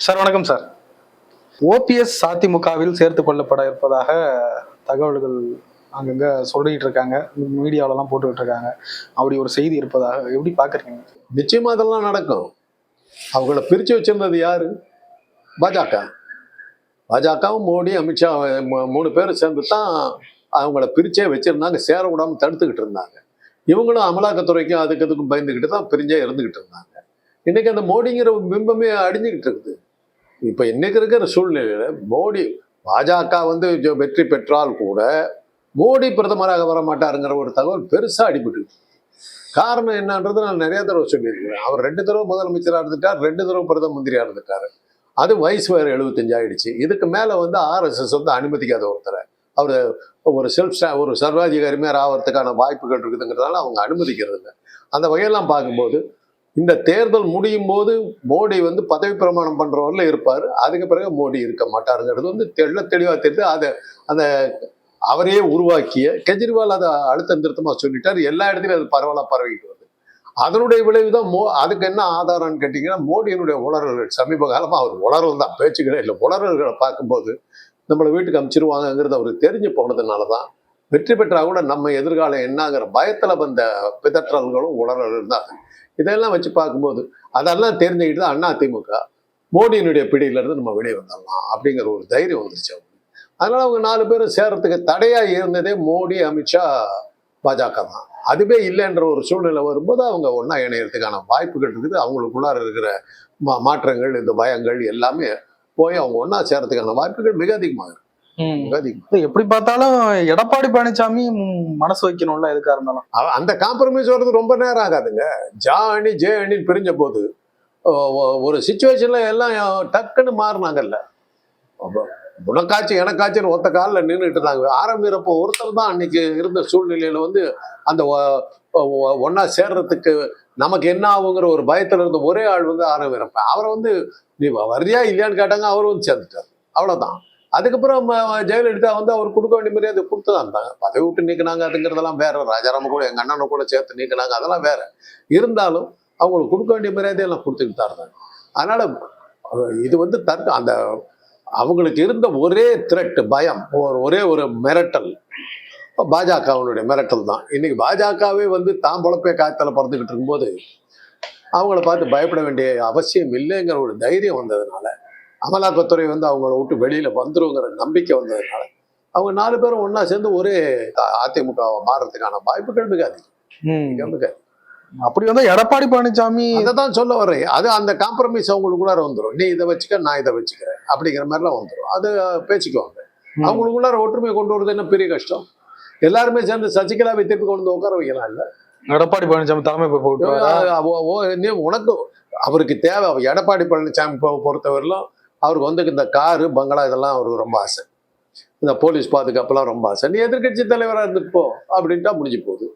Sir வணக்கம் sir. OPS அதிமுகவில் சேர்த்து கொள்ளப்பட இருப்பதாக தகவல்கள் அங்கங்க சொல்லிட்டு இருக்காங்க, மீடியாவிலலாம் போட்டுக்கிட்டு இருக்காங்க. அப்படி ஒரு செய்தி இருப்பதாக எப்படி பாக்குறீங்க? நிச்சயமா அதெல்லாம் நடக்கும். அவங்கள பிரிச்சு வச்சிருந்தது யாரு? பாஜக. பாஜகவும் மோடி, அமித்ஷா 3 பேரும் சேர்ந்து தான் அவங்கள பிரிச்சே வச்சிருந்தாங்க. சேர விடாம தடுத்துக்கிட்டு இருந்தாங்க. இவங்களும் அமலாக்கத்துறைக்கும் அதுக்கும் பயந்துக்கிட்டு தான் பிரிஞ்சே இருந்துகிட்டு இருந்தாங்க. இன்னைக்கு அந்த மோடிங்கிற பிம்பமே அடிஞ்சுக்கிட்டு இருக்குது. இப்ப இன்னைக்கு இருக்கிற சூழ்நிலையில மோடி பாஜக வெற்றி பெற்றால் கூட மோடி பிரதமராக வர மாட்டாருங்கிற ஒரு தகவல் பெருசா அடிபட்டு. காரணம் என்னன்றது நான் நிறைய தடவை சொல்லியிருக்கிறேன். அவர் 2 தடவை முதலமைச்சராக இருந்துட்டார், 2 தடவை பிரதம மந்திரியா இருந்துட்டாரு. அது வயசு வேறு 75 ஆயிடுச்சு. இதுக்கு மேல ஆர்எஸ்எஸ் அனுமதிக்காத ஒருத்தரை அவரு ஒரு சர்வாதிகாரி மேல ஆகிறதுக்கான வாய்ப்புகள் இருக்குதுங்கிறதால அவங்க அனுமதிக்கிறது இல்லை. அந்த வகையெல்லாம் பார்க்கும்போது இந்த தேர்தல் முடியும் போது மோடி பதவி பிரமாணம் பண்றவரில் இருப்பாரு. அதுக்கு பிறகு மோடி இருக்க மாட்டாருங்கிறது தெளிவா தெரியுது. அந்த அவரையே உருவாக்கிய கெஜ்ரிவால் அதை அழுத்த நிறுத்தமா சொல்லிட்டாரு. எல்லா இடத்துலையும் அது பரவலா பரவிட்டு வருது. அதனுடைய விளைவுதான் அதுக்கு என்ன ஆதாரம்னு கேட்டீங்கன்னா, மோடியினுடைய உளறல்கள். சமீப காலமா அவர் உளறல் தான், பேச்சுக்களே இல்லை. உளறல்களை பார்க்கும்போது நம்மளை வீட்டுக்கு அனுப்பிச்சிருவாங்கிறது அவருக்கு தெரிஞ்சு போனதுனாலதான் வெற்றி பெற்றா கூட நம்ம எதிர்காலம் என்னங்கிற பயத்துல வந்த பிதற்றல்களும் உளறல்கள் தான். இதெல்லாம் வச்சு பார்க்கும்போது அதெல்லாம் தெரிஞ்சுக்கிட்டு தான் அதிமுக மோடியினுடைய பிடியிலிருந்து நம்ம வெளியே வந்துடலாம் அப்படிங்கிற ஒரு தைரியம் வந்துருச்சு அவங்க. அதனால அவங்க 4 பேரும் சேர்றதுக்கு தடையா இருந்ததே மோடி, அமித்ஷா, பாஜக தான். அதுவே இல்லைன்ற ஒரு சூழ்நிலை வரும்போது அவங்க ஒன்னா இணையறதுக்கான வாய்ப்புகள் இருக்குது. அவங்களுக்குள்ளார இருக்கிற மாற்றங்கள், இந்த பயங்கள் எல்லாமே போய் அவங்க ஒன்னா சேர்றதுக்கான வாய்ப்புகள் மிக அதிகமாக இருக்கு. எப்படி பார்த்தாலும் எடப்பாடி பழனிசாமி மனசு வைக்கணும்ல, எதுக்கா இருந்தாலும் அந்த காம்ப்ரமைஸ் வர்றது ரொம்ப நேரம் ஆகாதுங்க. ஜா அணி ஜே அணின்னு பிரிஞ்ச போது ஒரு சிச்சுவேஷன்ல எல்லாம் டக்குன்னு மாறினாங்கல்ல. உனக்காச்சு எனக்காச்சுன்னு ஒத்த காலில் நின்றுட்டு இருந்தாங்க. ஆரம்பிக்கிறப்போ ஒருத்தர் தான் அன்னைக்கு இருந்த சூழ்நிலையில அந்த ஒன்னா சேர்றதுக்கு நமக்கு என்ன ஆகுங்கிற ஒரு பயத்துல இருந்த ஒரே ஆள் ஆரம்பிக்கிறப்ப அவரை நீ வரியா இல்லையான்னு கேட்டாங்க. அவரும் சேர்ந்துட்டார். அவ்வளவுதான். அதுக்கப்புறம் ஜெயலலிதா அவர் கொடுக்க வேண்டிய மரியாதை கொடுத்துதான் இருந்தாங்க. பதவி விட்டு நீக்கினாங்க, அதுங்கிறதெல்லாம் வேற. ராஜாராம கூட எங்க அண்ணனை கூட சேர்த்து நீக்கினாங்க, அதெல்லாம் வேற. இருந்தாலும் அவங்களுக்கு கொடுக்க வேண்டிய மரியாதையெல்லாம் கொடுத்துக்கிட்டு தான் இருந்தாங்க. அதனால இது அந்த அவங்களுக்கு இருந்த ஒரே த்ரெட், பயம், ஒரே ஒரு மிரட்டல் பாஜகவுடைய மிரட்டல் தான். இன்னைக்கு பாஜகவே தான் பொழப்பே காய்ச்சல பறந்துகிட்டு இருக்கும்போது அவங்கள பார்த்து பயப்பட வேண்டிய அவசியம் இல்லைங்கிற ஒரு தைரியம் வந்ததுனால, அமலாக்கத்துறை அவங்கள விட்டு வெளியில வந்துருங்கிற நம்பிக்கை வந்ததுனால அவங்க 4 பேரும் ஒன்னா சேர்ந்து ஒரே அதிமுக மாறுறதுக்கான வாய்ப்புகள் மிக அதிகம். அப்படி எடப்பாடி பழனிசாமி அதான் சொல்ல வர்றேன். அது அந்த காம்ப்ரமைஸ் அவங்களுக்குள்ளார வந்துடும். நீ இதை வச்சுக்க, நான் இதை வச்சுக்கிறேன் அப்படிங்கிற மாதிரிலாம் வந்துடும். அது பேச்சுக்குவாங்க. அவங்களுக்குள்ளார ஒற்றுமையை கொண்டு வருது என்ன பெரிய கஷ்டம்? எல்லாருமே சேர்ந்து சசிகலாவை திருப்பி கொண்டு உட்கார வைக்கலாம் இல்ல? எடப்பாடி பழனிசாமி தலைமை உனக்கு அவருக்கு தேவை. எடப்பாடி பழனிசாமி பொறுத்தவரையிலும் அவருக்கு இந்த காரு, பங்களா இதெல்லாம் அவருக்கு ரொம்ப ஆசை. இந்த போலீஸ் பாதுகாப்புலாம் ரொம்ப ஆசை. நீ எதிர்கட்சி தலைவராக இருந்துட்டு போ அப்படின்ட்டா முடிஞ்சு போகுது.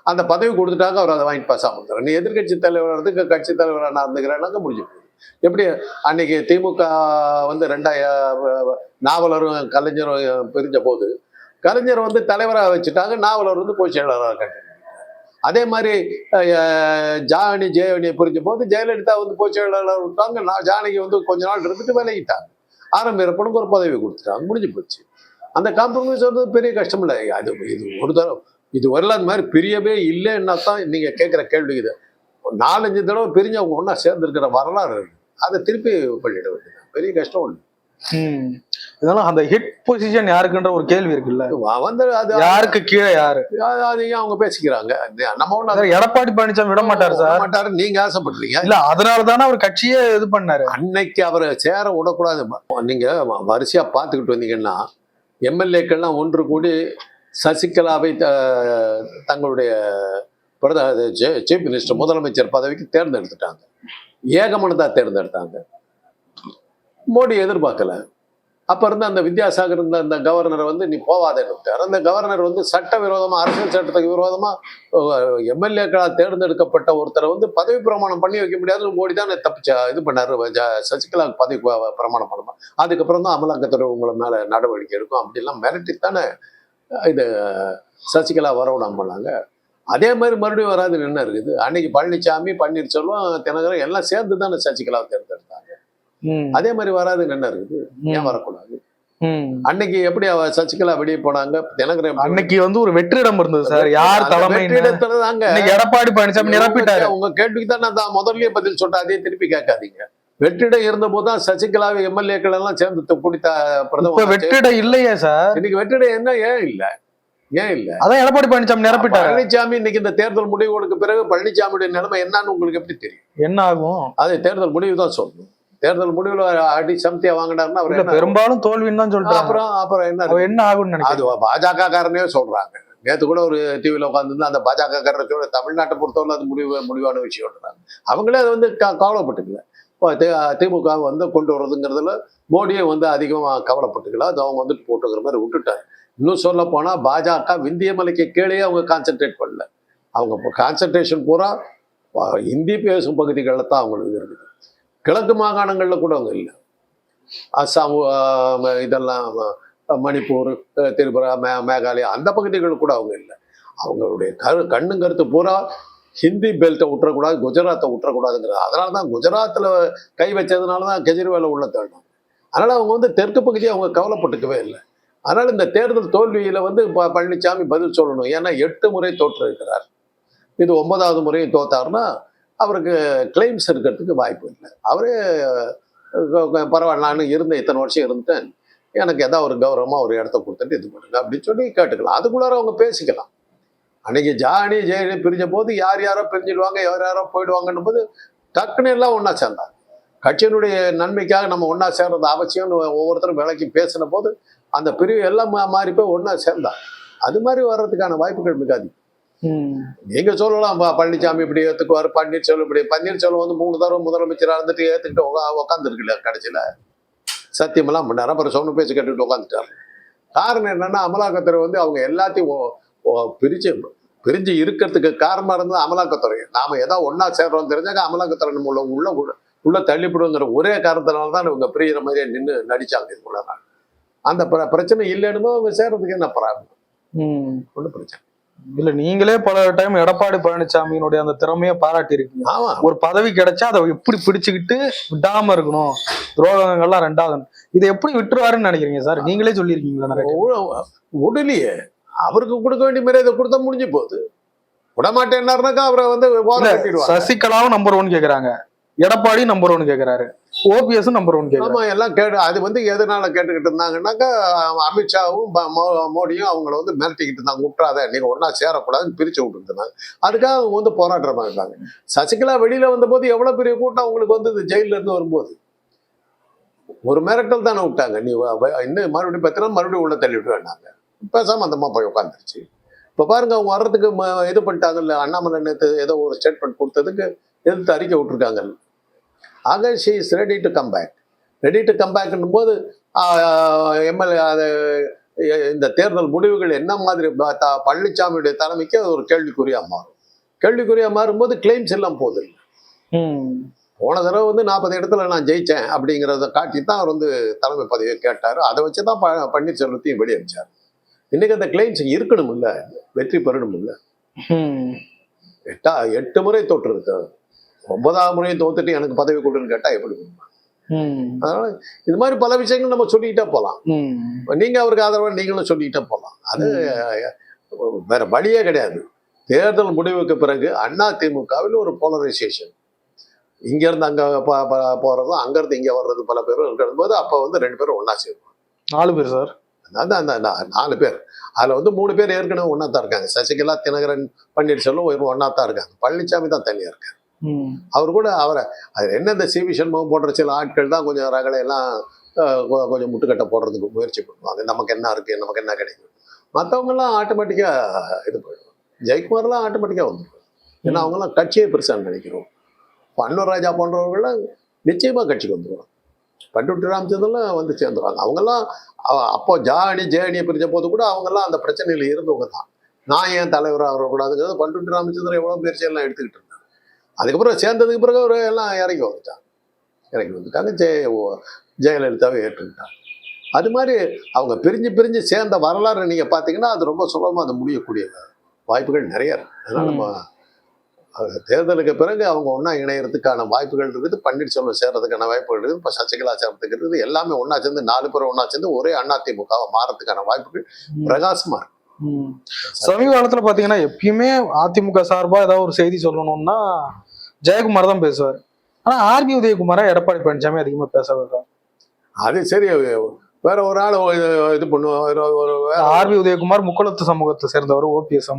அந்த பதவி கொடுத்துட்டாங்க, அவர் அதை வாங்கிட்டு பேசாம இருந்தார். நீ எதிர்கட்சி தலைவராக இருந்து கட்சி தலைவராக நான் இருந்துக்கிறேன்னாக்க முடிஞ்சு போகுது. எப்படி அன்னைக்கு திமுக 2 நாவலரும் கலைஞரும் பிரிஞ்ச போது கலைஞர் தலைவராக வச்சுட்டாங்க, நாவலர் பொதுச் செயலாளராக கட்டினாங்க. அதே மாதிரி ஜானி ஜெயவனியை புரிஞ்ச போது ஜெயலலிதா பொதுச் செயலாளர் விட்டாங்க. ஜானகி கொஞ்ச நாள் இருந்துட்டு விலகிட்டாங்க. ஆரம்பிப்பனுக்கு ஒரு பதவி கொடுத்துட்டாங்க, முடிஞ்சு போச்சு. அந்த காம்ப்ரமைஸ் பெரிய கஷ்டம் இல்லை. இது ஒரு தடவை இது வரல. அந்த மாதிரி பிரியவே இல்லைன்னா தான் நீங்க கேட்குற கேள்வி. இது 4-5 தடவை பிரிஞ்சு அவங்க ஒன்னா சேர்ந்துருக்கிற வரலாறு இருக்கு. அதை திருப்பி பண்ணிட வேண்டியது பெரிய கஷ்டம் ஒண்ணு. இதெல்லாம் அந்த ஹிட் பொசிஷன் யாருக்குன்ற ஒரு கேள்வி இருக்குல்ல. அது யாருக்கு கீழே யாரு அதையும் அவங்க பேசிக்கிறாங்க. நம்ம ஒண்ணு எடப்பாடி பழனிசாமி விட மாட்டாரு சார். மாட்டாரு, நீங்க ஆசைப்படுறீங்க. இல்ல, அதனாலதானே அவர் கட்சியே இது பண்ணாரு. அன்னைக்கு அவரை சேர விடக்கூடாது. நீங்க வரிசையா பாத்துக்கிட்டு வந்தீங்கன்னா எம்எல்ஏக்கள்லாம் ஒன்று கூடி சசிகலாவை தங்களுடைய சீஃப் மினிஸ்டர், முதலமைச்சர் பதவிக்கு தேர்ந்தெடுத்துட்டாங்க. ஏகமனதா தேர்ந்தெடுத்தாங்க. மோடி எதிர்பார்க்கல. அப்ப இருந்த அந்த வித்யாசாகர் இருந்த அந்த கவர்னர் நீ போவாதேன்னு. அந்த கவர்னர் சட்ட விரோதமா, அரசியல் சட்டத்துக்கு விரோதமா எம்எல்ஏக்களால் தேர்ந்தெடுக்கப்பட்ட ஒருத்தரை பதவி பிரமாணம் பண்ணி வைக்க முடியாதுன்னு மோடி தான் தப்பிச்சா இது பண்ணாரு. சசிகலா பதவி பிரமாணம் பண்ணுமா, அதுக்கப்புறம் தான் அமலாக்கத்துறை உங்களை மேல நடவடிக்கை எடுக்கும் அப்படிலாம் மிரட்டித்தானே இது சசிகலா வரவிடாம பண்ணாங்க. அதே மாதிரி மறுபடியும் வராதுன்னு என்ன இருக்குது? அன்னைக்கு பழனிசாமி, பன்னீர்செல்வம், தினகரன் எல்லாம் சேர்ந்து தானே சசிகலாவை தேர்ந்தெடுத்தாங்க. அதே மாதிரி வராதுன்னு என்ன இருக்குது? ஏன் வரக்கூடாது? அன்னைக்கு எப்படி சசிகலா வெளியே போனாங்க? தினகரன் அன்னைக்கு வந்து ஒரு வெற்றிடம் இருந்தது சார். யார் தலைமை வெற்றிடத்துலதாங்க எடப்பாடி பழனிசாமி நிரப்பிட்டாரு. உங்க கேள்விக்கு தான் நான் முதல்லயே பதில் சொல்றேன், அதே திருப்பி கேட்காதீங்க. வெற்றிடம் இருந்த போதுதான் சசிகலா எம்எல்ஏக்கள் எல்லாம் சேர்ந்து குடித்த பிரதமர். வெற்றிடம் இல்லையே சார். இன்னைக்கு வெற்றிடம் என்ன? ஏன் இல்ல? அதான் எடப்பாடி பழனிசாமி நிரப்பிட்டாரு. பழனிசாமி இன்னைக்கு இந்த தேர்தல் முடிவுகளுக்கு பிறகு பழனிசாமியுடைய நிலைமை என்னன்னு உங்களுக்கு எப்படி தெரியும்? என்ன ஆகும்? அது தேர்தல் முடிவு தான் சொல்லணும். தேர்தல் முடிவுல அடி சமத்தியா வாங்கினாருன்னா அவர் பெரும்பாலும் தோல்வின்னு தான் சொல்றாங்க. அப்புறம் என்ன ஆகும்னு அது பாஜக காரனே சொல்றாங்க. நேற்று கூட ஒரு டிவியில உட்காந்துருந்து அந்த பாஜக காரரை தமிழ்நாட்டை பொறுத்தவரை அது முடிவான விஷயம். அவங்களே அதை வந்து கவலைப்பட்டுக்கல. திமுக வந்து கொண்டு வர்றதுங்கிறதுல மோடியை வந்து அதிகமா கவலைப்பட்டுக்கல. அது அவங்க வந்துட்டு போட்டுக்கிற மாதிரி விட்டுட்டாரு. இன்னும் சொல்ல போனா பாஜக விந்திய மலைக்கு கீழே அவங்க கான்சென்ட்ரேட் பண்ணல. அவங்க கான்சென்ட்ரேஷன் பூரா இந்தி பேசும் பகுதிகளில் தான் அவங்களுக்கு இருக்குது. கிழக்கு மாகாணங்கள்ல கூட அவங்க இல்லை. அஸ்ஸாம், இதெல்லாம் மணிப்பூர், திரிபுரா, மேகாலயா அந்த பகுதிகளில் கூட அவங்க இல்லை. அவங்களுடைய கண்ணு கருத்து பூரா ஹிந்தி பெல்ட்டை விட்டுறக்கூடாது, குஜராத்தை விட்டுறக்கூடாதுங்கிறது. அதனால தான் குஜராத்தில் கை வச்சதுனால தான் கெஜ்ரிவாலை உள்ள தள்ளினாங்க. அதனால் அவங்க வந்து தெற்கு பகுதியை அவங்க கவலைப்பட்டுக்கவே இல்லை. அதனால் இந்த தேர்தல் தோல்வியில் வந்து பழனிசாமி பதில் சொல்லணும். ஏன்னா 8 முறை தோற்றிருக்கிறார். இது 9வது முறையும் தோத்தாருன்னா அவருக்கு கிளைம்ஸ் இருக்கிறதுக்கு வாய்ப்பு இல்லை. அவரே பரவாயில்ல, நான் இருந்தேன், இத்தனை வருஷம் இருந்துட்டேன், எனக்கு ஏதாவது ஒரு கௌரவமாக ஒரு இடத்த கொடுத்துட்டு இது பண்ணுங்க அப்படின்னு சொல்லி கேட்டுக்கலாம். அதுக்குள்ளார அவங்க பேசிக்கலாம். அன்னைக்கு ஜானி ஜெயலலிதா பிரிஞ்ச போது யார் யாரோ பிரிஞ்சிடுவாங்க, யாரோ போயிடுவாங்கன்னும் போது டக்குன்னு எல்லாம் ஒன்றா சேர்ந்தாங்க. கட்சியினுடைய நன்மைக்காக நம்ம ஒன்றா சேர்றது அவசியம்னு ஒவ்வொருத்தரும் விலைக்கு பேசின போது அந்த பிரிவு எல்லாம் மாறி போய் ஒன்றா சேர்ந்தாங்க. அது மாதிரி வர்றதுக்கான வாய்ப்புகள் மிக அதிகம். நீங்க சொல்லலாம் பழனிசாமி இப்படி ஏத்துக்குவாரு, பன்னீர்செல்வம் வந்து 3 தடவை முதலமைச்சராக இருந்துட்டு ஏத்துக்கிட்டு உட்காந்து இருக்குல்ல. கடைசியில சத்தியமெல்லாம் பண்ணாரு, அப்புறம் சொன்ன பேச்சு கேட்டுக்கிட்டு உட்காந்துட்டாரு. காரணம் என்னன்னா அமலாக்கத்துறை வந்து அவங்க எல்லாத்தையும் பிரிஞ்சு இருக்கிறதுக்கு காரணமா இருந்தது அமலாக்கத்துறை. நாம ஏதாவது ஒன்னா சேர்றோம் தெரிஞ்சாக்க அமலாக்கத்துறை நம்ம உள்ள தள்ளிப்படுங்கிற ஒரே காரணத்தினால்தான் இவங்க பிரிகிற மாதிரியே நின்று நடிச்சாங்க. இது கூட அந்த பிரச்சனை இல்லைன்னு அவங்க சேர்றதுக்கு என்ன ப்ராப்ளம்? ஒன்றும் பிரச்சனை இல்ல. நீங்களே பல டைம் எடப்பாடி பழனிசாமியினுடைய அந்த திறமையை பாராட்டி இருக்கீங்க. ஒரு பதவி கிடைச்சா அதை எப்படி பிடிச்சுக்கிட்டு விடாம இருக்கணும், துரோகங்கள்லாம் 2வது, இதை எப்படி விட்டுருவாருன்னு நினைக்கிறீங்க சார்? நீங்களே சொல்லியிருக்கீங்களா? உடலையே அவருக்கு கொடுக்க வேண்டிய மரியாதை கொடுத்தா முடிஞ்சு போகுது. விடமாட்டேன்னாருனாக்கா அவரை வந்து சசிகலாவும் நம்பர் 1 கேக்குறாங்க, எடப்பாடி நம்பர் 1 கேக்குறாரு, ஓபிஎஸ் நம்பர் 1 கேக்குறாங்க. ஆமா, எல்லாம் கேட்டு அது வந்து எதனால கேட்டுக்கிட்டு இருந்தாங்கன்னாக்கா அமித்ஷாவும் மோடியும் அவங்கள வந்து மிரட்டிக்கிட்டு இருந்தாங்க, விட்டுறாத, நீங்க ஒன்னா சேரக்கூடாதுன்னு பிரிச்சு விட்டுட்டு இருந்தாங்க. அதுக்காக அவங்க வந்து போராட்டமா இருந்தாங்க. சசிகலா வெளியில வந்த போது எவ்வளவு பெரிய கூட்டம் அவங்களுக்கு வந்து ஜெயில இருந்து வரும்போது ஒரு மிரட்டல் தானே விட்டாங்க. நீ இன்னும் மறுபடியும் பார்த்தீங்கன்னா மறுபடியும் உள்ள தள்ளி விட்டு வேண்டாங்க, பேசாம அந்தமா போய் உட்காந்துருச்சு. இப்ப பாருங்க, அவங்க வர்றதுக்கு இது பண்ணிட்டாங்கல்ல. அண்ணாமலை நேற்று ஏதோ ஒரு ஸ்டேட்மெண்ட் கொடுத்ததுக்கு எதிர்த்து அறிக்கை விட்டுருக்காங்க. ஆக she is ready to come back போது எம்எல்ஏ இந்த தேர்தல் முடிவுகள் என்ன மாதிரி பழனிசாமியுடைய தலைமைக்கு அது ஒரு கேள்விக்குறியா மாறும். கேள்விக்குறியா மாறும்போது கிளைம்ஸ் எல்லாம் போகுது. போன தடவை வந்து 40 இடத்துல நான் ஜெயிச்சேன் அப்படிங்கிறத காட்டி தான் அவர் வந்து தலைமை பதவியை கேட்டாரு. அதை வச்சுதான் பன்னீர்செல்வத்தையும் வெளியே வச்சார். இன்னைக்கு அந்த கிளைம்ஸ் இருக்கணும் இல்ல, வெற்றி பெறணும் இல்ல. 8 முறை தோற்று, 9வது முறையும் தோத்துட்டு எனக்கு பதவி கொடுன்னு கேட்டா எப்படி? அதனால இது மாதிரி பல விஷயங்கள் நம்ம சொல்லிக்கிட்டே போலாம். நீங்க அவருக்கு ஆதரவா நீங்களும் சொல்லிக்கிட்டே போலாம். அது வேற வழியே கிடையாது. தேர்தல் முடிவுக்கு பிறகு அதிமுகவில் ஒரு போலரைசேஷன், இங்க இருந்து அங்க போறதும் அங்க இருந்து இங்க வர்றது பல பேரும் இருக்கிறது போது அப்ப வந்து 2 பேரும் ஒன்னா சேருவாங்க. 4 பேர் சார். அதான் 4 பேர். அதுல வந்து 3 பேர் ஏற்கனவே ஒன்னா தான் இருக்காங்க. சசிகலா, தினகரன், பன்னீர்செல்வம் ஒன்னா தான் இருக்காங்க. பழனிசாமி தான் தனியா இருக்காரு. அவர் கூட அவரை அது என்ன இந்த சிவி சண்முகம் போன்ற சில ஆட்கள் தான் கொஞ்சம் ரகலையெல்லாம் கொஞ்சம் முட்டுக்கட்டை போடுறதுக்கு முயற்சி பண்ணுவாங்க. நமக்கு என்ன இருக்கு, நமக்கு என்ன கிடைக்கும். மற்றவங்க எல்லாம் ஆட்டோமேட்டிக்கா இது போயிடுவாங்க. ஜெயக்குமார்லாம் ஆட்டோமேட்டிக்கா வந்துடுவாங்க. ஏன்னா அவங்கெல்லாம் கட்சியே பெருசான்னு நினைக்கிறோம். அன்வர் ராஜா போன்றவர்கள்லாம் நிச்சயமா கட்சிக்கு வந்துடுவாங்க. பட்டுட்டி ராமச்சந்திரன்லாம் வந்து சேர்ந்துருவாங்க. அவங்கெல்லாம் அப்போ ஜேஎன்ஏ பிரிஞ்ச போது கூட அவங்கெல்லாம் அந்த பிரச்சனையில இருந்தவங்க தான். நான் ஏன் தலைவராக வரக்கூடாதுங்கிறது பட்டுட்டி ராமச்சந்திரன் எவ்வளோ முயற்சி எல்லாம் எடுத்துக்கிட்டு இருந்தாங்க. அதுக்கப்புறம் சேர்ந்ததுக்கு பிறகு அவர் எல்லாம் இறங்கி வந்துட்டாங்க. ஜெயலலிதாவை ஏற்றுக்கிட்டாங்க. அது மாதிரி அவங்க பிரிஞ்சு சேர்ந்த வரலாறு நீங்க பார்த்தீங்கன்னா அது ரொம்ப சுலபமாக அது முடியக்கூடிய வாய்ப்புகள் நிறைய இருக்கு. அதனால நம்ம தேர்தலுக்கு பிறகு அவங்க ஒன்றா இணையறதுக்கான வாய்ப்புகள் இருக்குது. பன்னீர்செல்வம் சேர்றதுக்கான வாய்ப்புகள் இருக்குது. இப்போ சசிகலா சேர்றதுக்கு இருக்குது. எல்லாமே ஒன்றா சேர்ந்து 4 பேர் ஒன்றா சேர்ந்து ஒரே அதிமுகவை மாறதுக்கான வாய்ப்புகள் பிரகாசமா இருக்கு. சமீப காலத்துல பாத்தீங்கன்னா எப்பயுமே அதிமுக சார்பா ஏதாவது ஒரு செய்தி சொல்லணும்னா ஜெயக்குமார் தான் பேசுவார். ஆனா ஆர்பி உதயகுமாரா எடப்பாடி பழனிசாமி அதிகமா பேச வருவார். அது சரி, வேற ஒரு ஆள் இது பண்ணுவோம். ஆர்பி உதயகுமார் முக்குளத்து சமூகத்தை சேர்ந்தவர், ஓபிஎஸ்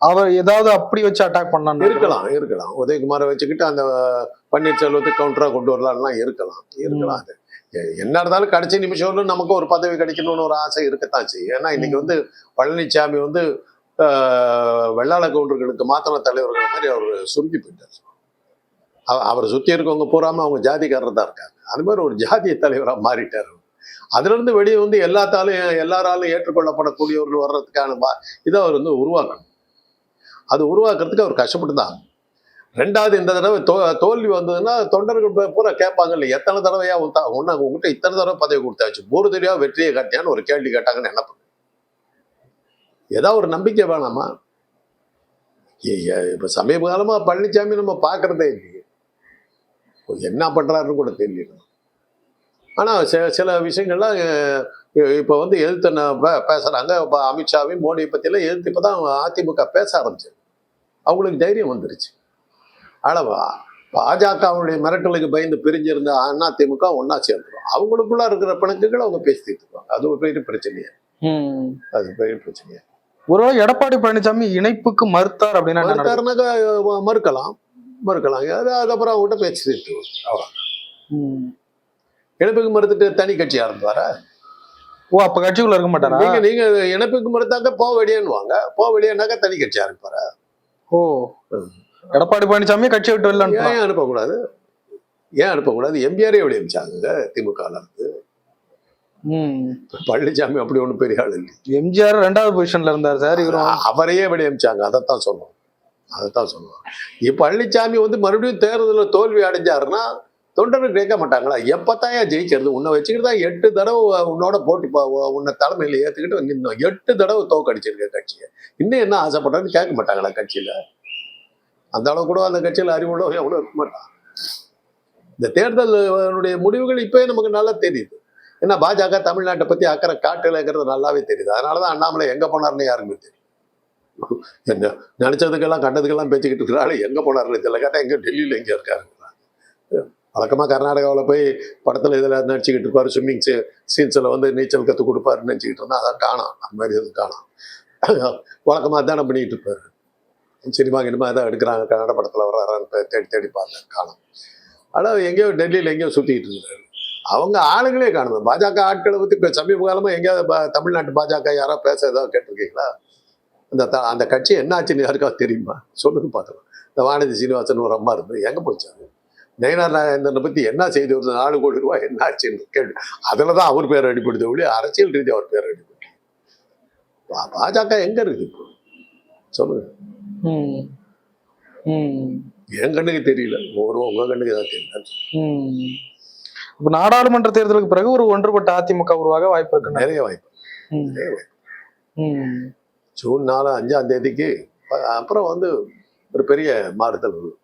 அவர் ஏதாவது அப்படி வச்சு அட்டாக் பண்ணான்னு இருக்கலாம். உதயகுமாரை வச்சுக்கிட்டு அந்த பன்னீர்செல்வத்துக்கு கவுண்டரா கொண்டு வரலாம்லாம் இருக்கலாம். அது என்ன இருந்தாலும் கடைசி நிமிஷம்னு நமக்கு ஒரு பதவி கிடைக்கணும்னு ஒரு ஆசை இருக்கத்தான் செய்யும். ஏன்னா இன்னைக்கு வந்து பழனிசாமி வந்து வெள்ளாள கவுண்டர்களுக்கு மாத்திர தலைவர்கள் மாதிரி அவர் சுருக்கி போயிட்டார். அவரை சுத்தி இருக்கவங்க பூராம அவங்க ஜாதிக்காரர் தான் இருக்காங்க. அது மாதிரி ஒரு ஜாதிய தலைவராக மாறிட்டார். அதுல இருந்து வெளியே வந்து எல்லாராலும் ஏற்றுக்கொள்ளப்படக்கூடியவர்கள் வர்றதுக்கான இதை அவர் வந்து உருவாக்கணும். அது உருவாக்குறதுக்கு அவர் கஷ்டப்பட்டு தான். ரெண்டாவது, இந்த தடவை தோல்வி வந்ததுன்னா தொண்டர்கள் பூரா கேட்பாங்க, இல்லை எத்தனை தடவையா உங்ககிட்ட இத்தனை தடவை பதவி கொடுத்தாச்சு, ஒரு தடவையா வெற்றியை காட்டியான்னு ஒரு கேள்வி கேட்டாங்கன்னு என்ன பண்ணு. ஏதாவது ஒரு நம்பிக்கை வேணாமா? இப்ப சமீப காலமா பழனிசாமி நம்ம பாக்குறதே இல்லையே, என்ன பண்றாருன்னு கூட தெரியல. ஆனா சில விஷயங்கள்லாம் இப்ப வந்து எதிர்த்து பேசுறாங்க. இப்ப அமித்ஷாவையும் மோடியை பத்தியெல்லாம் எதிர்த்து இப்பதான் அதிமுக பேச ஆரம்பிச்சது. அவங்களுக்கு தைரியம் வந்துருச்சு. அளவா பாஜகவுடைய மிரட்டலுக்கு பயந்து பிரிஞ்சிருந்த அதிமுக ஒன்னா சேர்ந்துடும். அவங்களுக்குள்ள இருக்கிற பிணக்குகள் அவங்க பேசிட்டு இருப்பாங்க. அது ஒரு பெரிய பிரச்சனையா. அது பெரிய பிரச்சனையா. ஒருவேளை எடப்பாடி பழனிசாமி இணைப்புக்கு மறுத்தார் அப்படின்னா மறுக்கலாம். அதுக்கப்புறம் அவங்ககிட்ட பேசிட்டு இணைப்புக்கு மறுத்துட்டு தனி கட்சி ஆரம்பிப்பாரா? அப்ப கட்சிக்குள்ள இருக்க மாட்டாரா? நீங்க இணைப்புக்கு மறுத்தாக்க போ வெளியேன்னுவாங்க. போ வெளியேனாக்கா தனி கட்சி ஆரம்பிப்பாரா? எடப்பாடி பழனிசாமி கட்சி விட்டு வெளில ஏன் அனுப்பக்கூடாது? எம்ஜிஆரே வெளியே அனுப்பிச்சாங்க திமுக இருந்து. பழனிசாமி அப்படி ஒண்ணும் பெரிய ஆள் இல்லை. எம்ஜிஆர் 2வது பொசிஷன்ல இருந்தார் சார். அவரையே வெளியே அனுப்பிச்சாங்க. அதைத்தான் சொல்லுவோம். இப்ப பழனிசாமி வந்து மறுபடியும் தேர்தலில் தோல்வி அடைஞ்சாருன்னா தொண்டர்கள் கேட்க மாட்டாங்களா? எப்பத்தான் ஜெயிக்கிறது? உன்னை வச்சுக்கிட்டு தான் 8 தடவை உன்னோட போட்டி உன்னை தலைமையில ஏத்துக்கிட்டு நின்னோம். 8 தடவை தோக்கடிச்சிருக்க கட்சியை. இன்னும் என்ன ஆசைப்படுறதுன்னு கேட்க மாட்டாங்களா கட்சியில? அந்த அளவு கூட அந்த கட்சியில் அறிவுள்ளவங்க எவ்வளவு இருக்க மாட்டான். இந்த தேர்தலுடைய முடிவுகள் இப்பவே நமக்கு நல்லா தெரியுது. ஏன்னா பாஜக தமிழ்நாட்டை பத்தி அக்கறை காட்டலைங்கிறது நல்லாவே தெரியுது. அதனாலதான் அண்ணாமலை எங்க போனார்னு யாருக்குமே தெரியும். என்ன நினைச்சதுக்கெல்லாம் கண்டதுக்கெல்லாம் பேச்சுக்கிட்டு இருக்கிறாள். எங்க போனார்னு தெரியல. கேட்டா எங்க டெல்லியில எங்க இருக்காரு. வழக்கமா கர்நாடகாவில் போய் படத்துல இதுல நடிச்சுக்கிட்டு இருப்பாரு. ஸ்விம்மிங் சீன்ஸ்ல வந்து நீச்சல் கற்றுக் கொடுப்பாருன்னு நினைச்சுக்கிட்டு இருந்தா அதான் காணும். அந்த மாதிரி எதுவும் காணும். வழக்கமா தானே பண்ணிட்டு இருப்பாரு. சினிமா கினிமா எதாவது எடுக்கிறாங்க, கன்னட படத்துல வர்றாரான்னு தேடி பார்த்தேன், காணும். ஆனால் எங்கேயோ டெல்லியில் எங்கேயோ சுத்திட்டு இருக்காரு. அவங்க ஆளுங்களே காணுது. பாஜக ஆட்களை பத்தி இப்போ சமீப காலமா எங்கேயாவது தமிழ்நாட்டு பாஜக யாராவது பேச ஏதாவது கேட்டிருக்கீங்களா? அந்த கட்சி என்ன ஆச்சுன்னு யாருக்காவது தெரியுமா? சொல்லுங்க பார்க்கலாம். இந்த வானதி சீனிவாசன் ஒரு அம்மா இருந்து எங்க போச்சாங்க? நயனார் நாகேந்திரனை பத்தி என்ன செய்து வருது? 4 கோடி ரூபாய் என்ன ஆச்சுன்னு கேள்வி. அதுலதான் அவர் பேர் அடிப்படுது ஒழிய அரசியல் ரீதி அவர் பேர் அடிப்படுது. பாஜக எங்க இருக்கு இப்போ சொல்லுங்க. என் கண்ணுக்கு தெரியல. உங்க கண்ணுக்கு தான் தெரியல. இப்ப நாடாளுமன்ற தேர்தலுக்கு பிறகு ஒரு ஒன்றுபட்ட அதிமுக உருவாக வாய்ப்பு இருக்கு. நிறைய வாய்ப்பு. ஜூன் 4, 5ஆம் தேதிக்கு அப்புறம் வந்து ஒரு பெரிய மாறுதல் வரும்.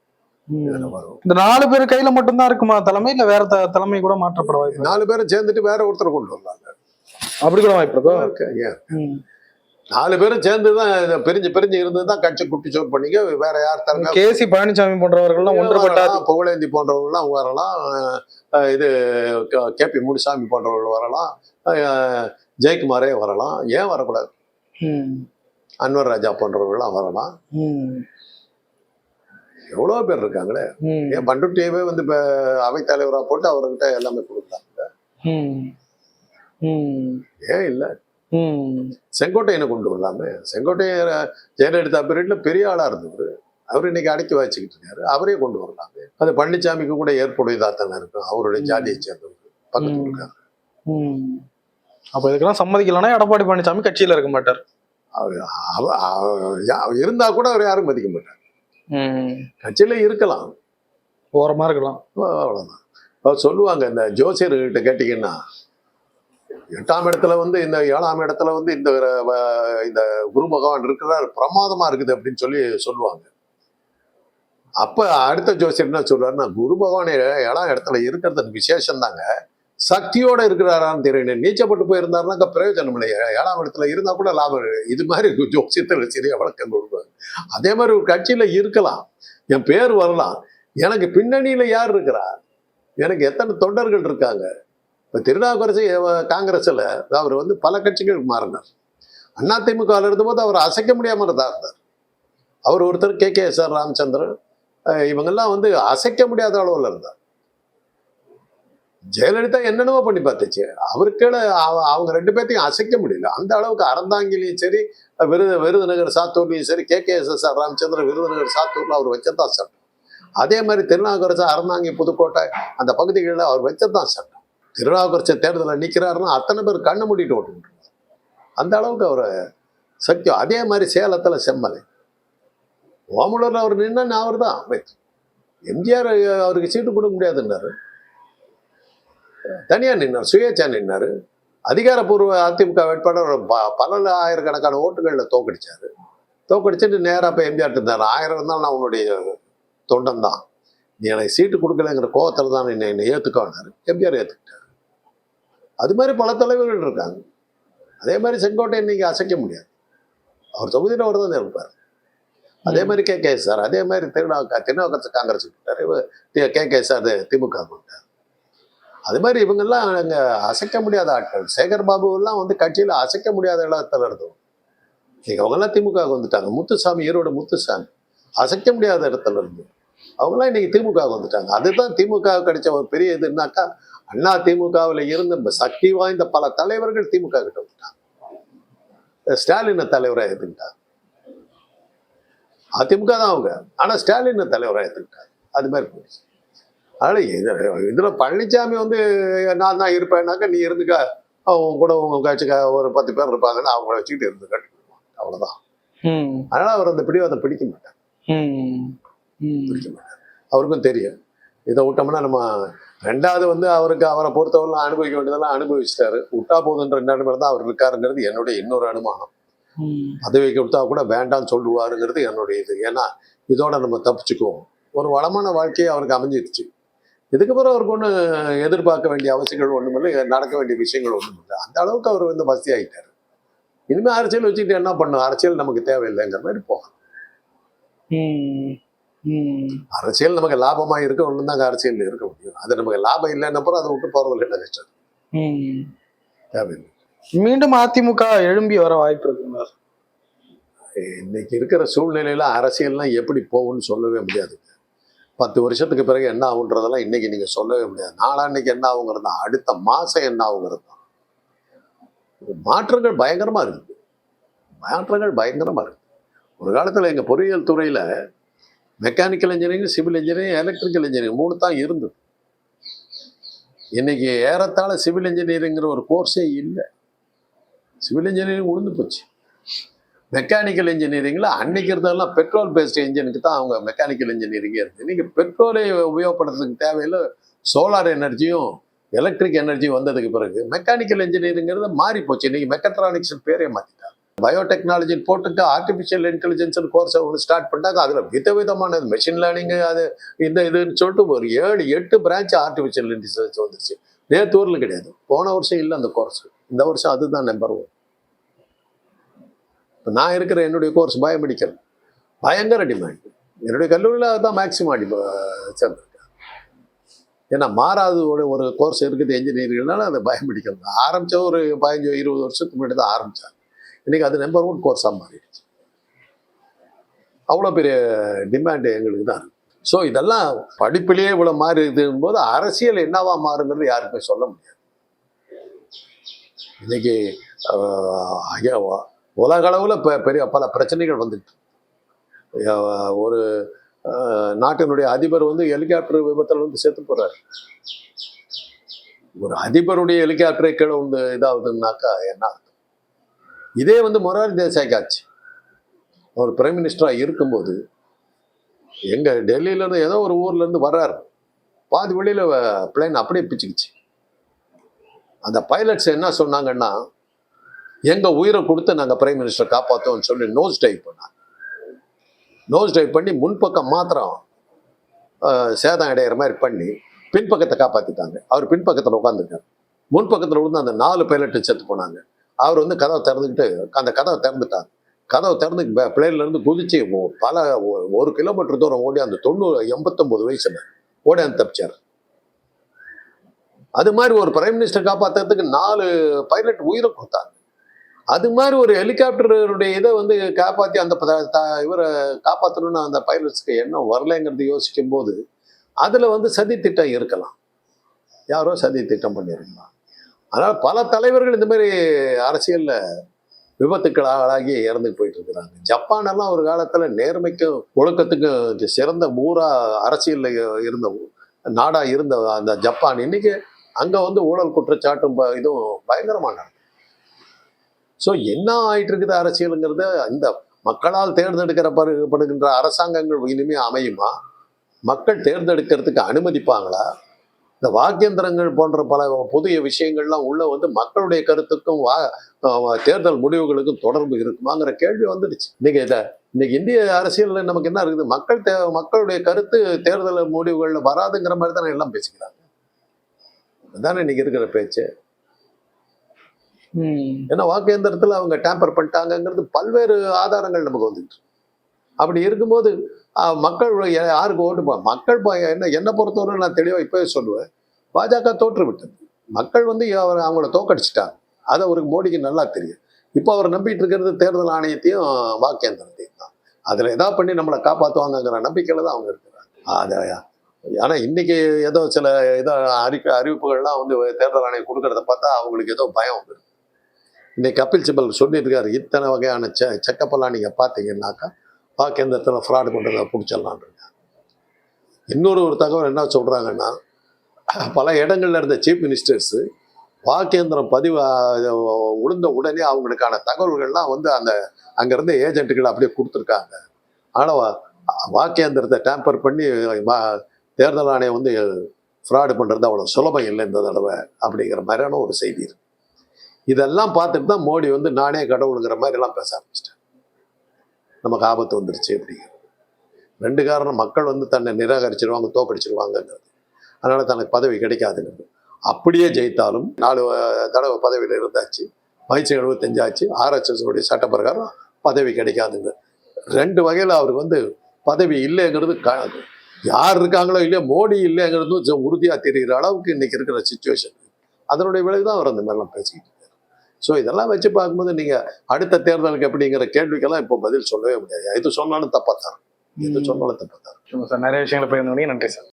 இந்த 4 பேர் கையில மட்டும்தான் இருக்குமா தலைமை, இல்ல வேற தலைமை கூட மாற்றப்பட வாய்ப்பு? 4 பேரும் சேர்ந்துட்டு வேற ஒருத்தரை கொண்டு வரலாங்க. அப்படி கூட வாய்ப்பு இருக்கா? 4 பேரும் சேர்ந்துதான் பிரிஞ்சு இருந்துதான் கட்சி குட்டிச்சோர் பண்ணிக்க. வேற யார் தரங்க? கேசி பழனிசாமி போன்றவர்கள்லாம் ஒன்றுபட்ட, புகழேந்தி போன்றவர்கள்லாம் வரலாம். இது கேபி முனுசாமி போன்றவர்கள் வரலாம். ஜெயக்குமாரே வரலாம். ஏன் வரக்கூடாது? அன்வர் ராஜா போன்றவர்கள்லாம் வரலாம். எவ்வளவு பேர் இருக்காங்களே. ஏன் பண்டுட்டியவே வந்து இப்ப அவைத்தலைவரா போட்டு அவர்கிட்ட எல்லாமே கொடுத்தாங்க. ஏன் இல்ல? செங்கோட்டையனை கொண்டு வரலாமே. செங்கோட்டையன் ஜெயலலிதா பீரியட்ல பெரிய ஆளா இருந்தவர். அவர் இன்னைக்கு அடக்கி வச்சுக்கிட்டு இருக்காரு. அவரே கொண்டு வரலாமே. அது பழனிசாமிக்கு கூட ஏற்புடையதா தானே இருக்கும். அவருடைய ஜாதியை சேர்ந்தவங்க பக்கத்துல இருக்காங்க. அப்ப இதுக்கெல்லாம் சம்மதிக்கலன்னா எடப்பாடி பழனிசாமி கட்சியில இருக்க மாட்டார். இருந்தா கூட அவர் யாரும் மதிக்க மாட்டார். கட்சியில இருக்கலாம், ஓரமா இருக்கலாம், அவ்வளவுதான். சொல்லுவாங்க இந்த ஜோசியர்கிட்ட கேட்டீங்கன்னா 8ஆம் இடத்துல வந்து இந்த 7ஆம் இடத்துல வந்து இந்த குரு பகவான் இருக்கிறார், பிரமாதமா இருக்குது அப்படின்னு சொல்லுவாங்க. அப்ப அடுத்த ஜோசியர் என்ன சொல்றாருன்னா, குரு பகவான் ஏழாம் இடத்துல இருக்கிறது விசேஷம் தாங்க. சக்தியோட இருக்கிறாரான்னு தெரியல. நீச்சப்பட்டு போயிருந்தாருனாக்கா பிரயோஜனம் இல்லை. ஏழாம் இடத்துல இருந்தா கூட லாபம் இல்லை. இது மாதிரி ஜோசியத்தில் சரியா விளக்கம் கொடுப்பாரு. அதே மாதிரி ஒரு கட்சியில இருக்கலாம், என் பேர் வரலாம், எனக்கு பின்னணியில யார் இருக்கிறா, எனக்கு எத்தனை தொண்டர்கள் இருக்காங்க. இப்ப திருநாவுக்கரசு காங்கிரஸ்ல அவர் வந்து பல கட்சிகளுக்கு மாறினார். அதிமுக இருந்தபோது அவர் அசைக்க முடியாம இருந்தார். அவர் ஒருத்தர் KKSR ராமச்சந்திரன், இவங்கெல்லாம் வந்து அசைக்க முடியாத அளவுல இருந்தார். ஜெயலலிதா என்னென்னமோ பண்ணி பார்த்துச்சு, அவருக்கே அவங்க 2 பேர்த்தையும் அசைக்க முடியல. அந்த அளவுக்கு அறந்தாங்கிலையும் சரி, விருதுநகர் சாத்தூர்லையும் சரி, KKSR ராமச்சந்திரன் விருதுநகர் சாத்தூர்ல அவர் வச்சதான் சட்டம். அதே மாதிரி திருநாவுக்கரசு அறந்தாங்கி புதுக்கோட்டை அந்த பகுதிகளில் அவர் வச்சதான் சட்டம். திருநாவுக்கரசு தேர்தலில் நிற்கிறாருன்னா அத்தனை பேர் கண்ணை மூடிட்டு ஓட்டு. அந்த அளவுக்கு அவர் சக்தி. அதே மாதிரி சேலத்துல செம்மலை, ஓமலூர்ல அவர் நின்னா அவர் தான். எம்ஜிஆர் அவருக்கு சீட்டு கொடுக்க முடியாதுன்னாரு, தனியா நின்னார், சுயேட்சா நின்னாரு. அதிகாரப்பூர்வ அதிமுக வேட்பாளர் பல ஆயிரக்கணக்கான ஓட்டுகள்ல தோக்கடிச்சாரு. தோக்கடிச்சுட்டு நேரா போய் எம்ஜிஆர் இருந்தார். 1000 இருந்தாலும் நான் உன்னுடைய தொண்டன் தான், நீ எனக்கு சீட்டு கொடுக்கலங்கிற கோவத்தில் தான் என்னை ஏத்துக்கானாரு. எம்ஜிஆர் ஏத்துக்கிட்டாரு. அது மாதிரி பல தலைவர்கள் இருக்காங்க. அதே மாதிரி செங்கோட்டை இன்னைக்கு அசைக்க முடியாது, அவர் தொகுதியில் அவர் தான் இருப்பார். அதே மாதிரி KKSR, அதே மாதிரி திருநாவுக்கரசு காங்கிரஸ் விட்டார், KKSR திமுக விட்டார். அது மாதிரி இவங்கெல்லாம் அங்க அசைக்க முடியாத ஆட்கள். சேகர் பாபு எல்லாம் வந்து கட்சியில அசைக்க முடியாத இடத்துல இருந்தோம். இன்னைக்கு அவங்கெல்லாம் திமுக வந்துட்டாங்க. முத்துசாமி, ஈரோடு முத்துசாமி அசைக்க முடியாத இடத்துல இருந்து அவங்கெல்லாம் இன்னைக்கு திமுக வந்துட்டாங்க. அதுதான் திமுக கிடைச்ச ஒரு பெரிய இதுனாக்கா, அண்ணா திமுகவில் இருந்த சக்தி வாய்ந்த பல தலைவர்கள் திமுக கிட்ட வந்துட்டாங்க. ஸ்டாலினை தலைவராக எடுத்துக்கிட்டாங்க. அதிமுக தான் அவங்க, ஆனா ஸ்டாலினை தலைவராக எடுத்துக்கிட்டாங்க. அது மாதிரி போயிடுச்சு. அதனால இதுல பழனிசாமி வந்து நான் தான் இருப்பேன்னாக்கா, நீ இருந்துக்க, அவங்க கூட உங்க கட்சிக்கு ஒரு 10 பேர் இருப்பாங்கன்னா அவங்கள வச்சுக்கிட்டு இருந்துக்க, அவ்வளவுதான். அதனால அவர் அந்த பிடிவாதம் பிடிக்க மாட்டார். அவருக்கும் தெரியும், இதை விட்டோம்னா நம்ம ரெண்டாவது வந்து அவரை பொறுத்தவரை அனுபவிக்க வேண்டியதெல்லாம் அனுபவிச்சிட்டாரு. விட்டா போதுன்ற நிலைமையில தான் அவர் இருக்காருங்கிறது என்னுடைய இன்னொரு அனுமானம். பதவிக்கு விட்டா கூட வேண்டாம்னு சொல்லுவாருங்கிறது என்னுடைய இது. ஏன்னா இதோட நம்ம தப்பிச்சுக்குவோம். ஒரு வளமான வாழ்க்கையை அவருக்கு அமைஞ்சிருச்சு. இதுக்கப்புறம் அவருக்கு ஒன்று எதிர்பார்க்க வேண்டிய அவசியங்கள் ஒன்றும் இல்லை, நடக்க வேண்டிய விஷயங்கள் ஒன்றும் இல்லை. அந்த அளவுக்கு அவர் வந்து வசதி ஆகிட்டாரு. இனிமேல் அரசியல் வச்சுக்கிட்டு என்ன பண்ணும், அரசியல் நமக்கு தேவையில்லைங்கிற மாதிரி போகலாம். அரசியல் நமக்கு லாபமா இருக்க ஒண்ணு தாங்க அரசியல் இருக்க முடியும். அது நமக்கு லாபம் இல்லைன்னப்பறம் அதை விட்டு போறதுல என்ன கஷ்டம். தேவையில்லை. மீண்டும் அதிமுக எழும்பி வர வாய்ப்பு இருக்குங்களா? இன்னைக்கு இருக்கிற சூழ்நிலையில அரசியல்லாம் எப்படி போகும்னு சொல்லவே முடியாது. 10 வருஷத்துக்கு பிறகு என்ன ஆகுன்றதெல்லாம் இன்னைக்கு நீங்க சொல்லவே முடியாது. நாளான்னைக்கு என்ன ஆகுங்கிறது தான், அடுத்த மாசம் என்ன ஆகுங்கிறது தான். மாற்றங்கள் பயங்கரமா இருக்கு. ஒரு காலத்துல எங்க பொறியியல் துறையில mechanical engineering, civil engineering, electrical engineering 3 தான் இருந்தது. இன்னைக்கு ஏறத்தாழ சிவில் இன்ஜினியரிங்கிற ஒரு கோர்ஸே இல்லை. சிவில் இன்ஜினியரிங் உழுந்து போச்சு. மெக்கானிக்கல் இன்ஜினியரிங்ல அன்னைக்கு இருந்ததெல்லாம் பெட்ரோல் பேஸ்ட் இன்ஜினுக்கு தான் அவங்க மெக்கானிக்கல் இன்ஜினியரிங்கே இருக்கு. இன்னைக்கு பெட்ரோலை உபயோகப்படுறதுக்கு தேவையில்லை, சோலார் எனர்ஜியும் எலக்ட்ரிக் எனர்ஜியும் வந்ததுக்கு பிறகு மெக்கானிக்கல் இன்ஜினியரிங்கிறது மாறி போச்சு. இன்னைக்கு மெக்கட்ரானிக்ஸ் பேரே மாத்திட்டாங்க. பயோடெக்னாலஜி போட்டுட்டு ஆர்டிஃபிஷியல் இன்டெலிஜென்ஸ் கோர்ஸை ஒன்று ஸ்டார்ட் பண்ணிட்டாங்க. அதில் விதவிதமான மெஷின் லேர்னிங், அது இதுன்னு சொல்லிட்டு ஒரு 7-8 பிரான்ச் ஆர்டிஃபிஷியல் இன்டெலிஜென்ஸ் வந்துருச்சு. நேற்று ஊரில் கிடையாது, போன வருஷம் இல்லை அந்த கோர்ஸ். இந்த வருஷம் அதுதான் நம்பர் 1. இப்போ நான் இருக்கிற என்னுடைய கோர்ஸ் பயோமெடிக்கல், பயங்கர டிமாண்ட். என்னுடைய கல்லூரியில் அதுதான் மேக்சிமம் சேர்ந்துருக்கேன். ஏன்னா மாறாது ஒரு கோர்ஸ் இருக்குது என்ஜினியரிங்னால அது பயோமெடிக்கல் தான். ஆரம்பித்த ஒரு 15-20 வருஷத்துக்கு முன்னாடி தான் ஆரம்பித்தாங்க. இன்னைக்கு அது நம்பர் 1 கோர்ஸாக மாறிடுச்சு. அவ்வளோ பெரிய டிமாண்டு எங்களுக்கு தான் இருக்கு. ஸோ இதெல்லாம் படிப்பிலேயே இவ்வளோ மாறி இருக்குதுன்னு போது அரசியல் என்னவா மாறுங்கிறது யாருக்குமே சொல்ல முடியாது. இன்னைக்கு உலக அளவில் பெரிய பல பிரச்சனைகள் வந்துட்டு, ஒரு நாட்டினுடைய அதிபர் வந்து ஹெலிகாப்டர் விபத்தில் வந்து செத்து போறாரு. ஒரு அதிபருடைய ஹெலிகாப்டரை கீழே வந்து இதாகுதுன்னாக்கா என்ன? இதே வந்து மொரார்ஜி தேசாய்க்கு ஆச்சு. அவர் பிரைம் மினிஸ்டரா இருக்கும்போது எங்க டெல்லியில இருந்து ஏதோ ஒரு ஊர்ல இருந்து வர்றாரு, பாதி வழியில பிளைன் அப்படியே பிச்சுக்குச்சு. அந்த பைலட்ஸ் என்ன சொன்னாங்கன்னா, எங்க உயிரை கொடுத்து நாங்க பிரைம் மினிஸ்டர் காப்பாத்தோம்னு சொல்லி நோஸ் டைவ் பண்ணாங்க. நோஸ் டைவ் பண்ணி முன்பக்கம் மாத்திரம் சேதம் அடையிற மாதிரி பண்ணி பின்பக்கத்தை காப்பாற்றிட்டாங்க. அவர் பின்பக்கத்தில் உட்காந்துருக்காரு. முன்பக்கத்தில் விழுந்து அந்த 4 பைலட்டு செத்து போனாங்க. அவர் வந்து கதவை திறந்துக்கிட்டு அந்த கதவை திறந்துட்டார். கதவை திறந்து பிளேன்ல இருந்து குதிச்சு பல 1 கிலோமீட்டர் தூரம் ஓடி அந்த 89 வயசுல ஓடியாந்து தப்பிச்சார். அது மாதிரி ஒரு பிரைம் மினிஸ்டர் காப்பாற்றுறதுக்கு 4 பைலட் உயிரை கொடுத்தாங்க. அது மாதிரி ஒரு ஹெலிகாப்டருடைய இதை வந்து காப்பாற்றி அந்த இவரை காப்பாற்றணும்னு அந்த பைலட்ஸ்க்கு எண்ணம் வரலைங்கிறது யோசிக்கும் போது அதில் வந்து சதி திட்டம் இருக்கலாம். யாரோ சதி திட்டம் பண்ணியிருக்கலாம். அதனால் பல தலைவர்கள் இந்த மாதிரி அரசியலில் விபத்துக்கள் ஆளாகி இறந்து போயிட்டு இருக்கிறாங்க. ஜப்பானெல்லாம் ஒரு காலத்தில் நேர்மைக்கும் ஒழுக்கத்துக்கும் சிறந்த ஊரா அரசியலில் இருந்த நாடா இருந்த அந்த ஜப்பான் இன்னைக்கு அங்கே வந்து ஊழல் குற்றச்சாட்டும் இதுவும் பயங்கரமான. ஸோ என்ன ஆயிட்டு இருக்குது அரசியலுங்கிறது இந்த மக்களால் தேர்ந்தெடுக்கப்படுகின்ற அரசாங்கங்கள் இனிமே அமையுமா? மக்கள் தேர்ந்தெடுக்கிறதுக்கு அனுமதிப்பாங்களா? இந்த வாக்கியந்திரங்கள் போன்ற பல புதிய விஷயங்கள்லாம் உள்ள வந்து மக்களுடைய கருத்துக்கும் தேர்தல் முடிவுகளுக்கும் தொடர்பு இருக்குமாங்கிற கேள்வி வந்துடுச்சு. இன்னைக்கு இந்திய அரசியல் நமக்கு என்ன இருக்குது? மக்களுடைய கருத்து தேர்தல் முடிவுகளில் வராதுங்கிற மாதிரி தானே எல்லாம் பேசிக்கிறாங்க. அதுதானே இன்னைக்கு இருக்கிற பேச்சு. ஏன்னா வாக்கியந்திரத்தில் அவங்க டேம்பர் பண்ணிட்டாங்கிறது பல்வேறு ஆதாரங்கள் நமக்கு வந்துட்டு. அப்படி இருக்கும்போது மக்கள் யாருக்கு ஓட்டு மக்கள் என்னை பொறுத்தவரை நான் தெளிவாக இப்போவே சொல்லுவேன், பாஜக தோற்று விட்டது. மக்கள் வந்து அவங்கள தோக்கடிச்சிட்டாங்க. அது அவருக்கு மோடிக்கு நல்லா தெரியும். இப்போ அவர் நம்பிட்டு இருக்கிறது தேர்தல் ஆணையத்தையும் வாக்கியந்திரத்தையும் தான். அதில் ஏதாவது பண்ணி நம்மளை காப்பாற்றுவாங்கங்கிற நம்பிக்கையில் தான் அவங்க இருக்கிறாங்க. அதை ஆனால் இன்னைக்கு ஏதோ சில அறிவிப்புகள்லாம் வந்து தேர்தல் ஆணையம் கொடுக்கறத பார்த்தா அவங்களுக்கு ஏதோ பயம் வந்துருக்கு. இன்னைக்கு கபில் சிபல் சொல்லியிருக்காரு, இத்தனை வகையான செக்கப்பெல்லாம் நீங்கள் பார்த்தீங்கன்னாக்கா வாக்கேந்திரத்தில் ஃப்ராடு பண்ணுறத பிடிச்சிடலான் இருக்காங்க. இன்னொரு தகவல் என்ன சொல்கிறாங்கன்னா, பல இடங்கள்ல இருந்த சீஃப் மினிஸ்டர்ஸு வாக்கேந்திரம் பதிவு உளுந்த உடனே அவங்களுக்கான தகவல்கள்லாம் வந்து அங்கேருந்து ஏஜென்ட்டுகள் அப்படியே கொடுத்துருக்காங்க. ஆனால் வாக்கேந்திரத்தை டேம்பர் பண்ணி தேர்தல் ஆணையம் வந்து ஃப்ராடு பண்ணுறது அவ்வளோ சுலபம் இல்லை இந்த தடவை அப்படிங்கிற மாதிரியான ஒரு செய்தி இருக்கு. இதெல்லாம் பார்த்துட்டு தான் மோடி வந்து நானே கடவுளுங்கிற மாதிரிலாம் பேச ஆரம்பிச்சிட்டேன். நமக்கு ஆபத்து வந்துருச்சு அப்படிங்கிறது. 2 காரணம், மக்கள் வந்து தன்னை நிராகரிச்சிருவாங்க, தோக்கடிச்சிருவாங்கங்கிறது. அதனால தனக்கு பதவி கிடைக்காதுங்கிறது. அப்படியே ஜெயித்தாலும் 4 தடவை பதவியில் இருந்தாச்சு, 75 ஆச்சு, RSS சட்ட பிரகாரம் பதவி கிடைக்காதுங்கிறது. 2 வகையில் அவருக்கு வந்து பதவி இல்லைங்கிறது யார் இருக்காங்களோ இல்லையோ மோடி இல்லைங்கிறது உறுதியாக தெரிகிற அளவுக்கு இன்னைக்கு இருக்கிற சிச்சுவேஷன். அதனுடைய விளைவு தான் அவர் அந்த மாதிரிலாம் பேசிக்கிட்டு இருக்காரு. ஸோ இதெல்லாம் வச்சு பார்க்கும்போது நீங்கள் அடுத்த தேர்தலுக்கு எப்படிங்கிற கேள்விக்கெல்லாம் இப்போ பதில் சொல்லவே முடியாது. எது சொன்னாலும் தப்பாத்தான். எது சொன்னாலும் தப்பாத்தான். சார், நிறைய விஷயங்களை பகிர்ந்து நன்றி சார்.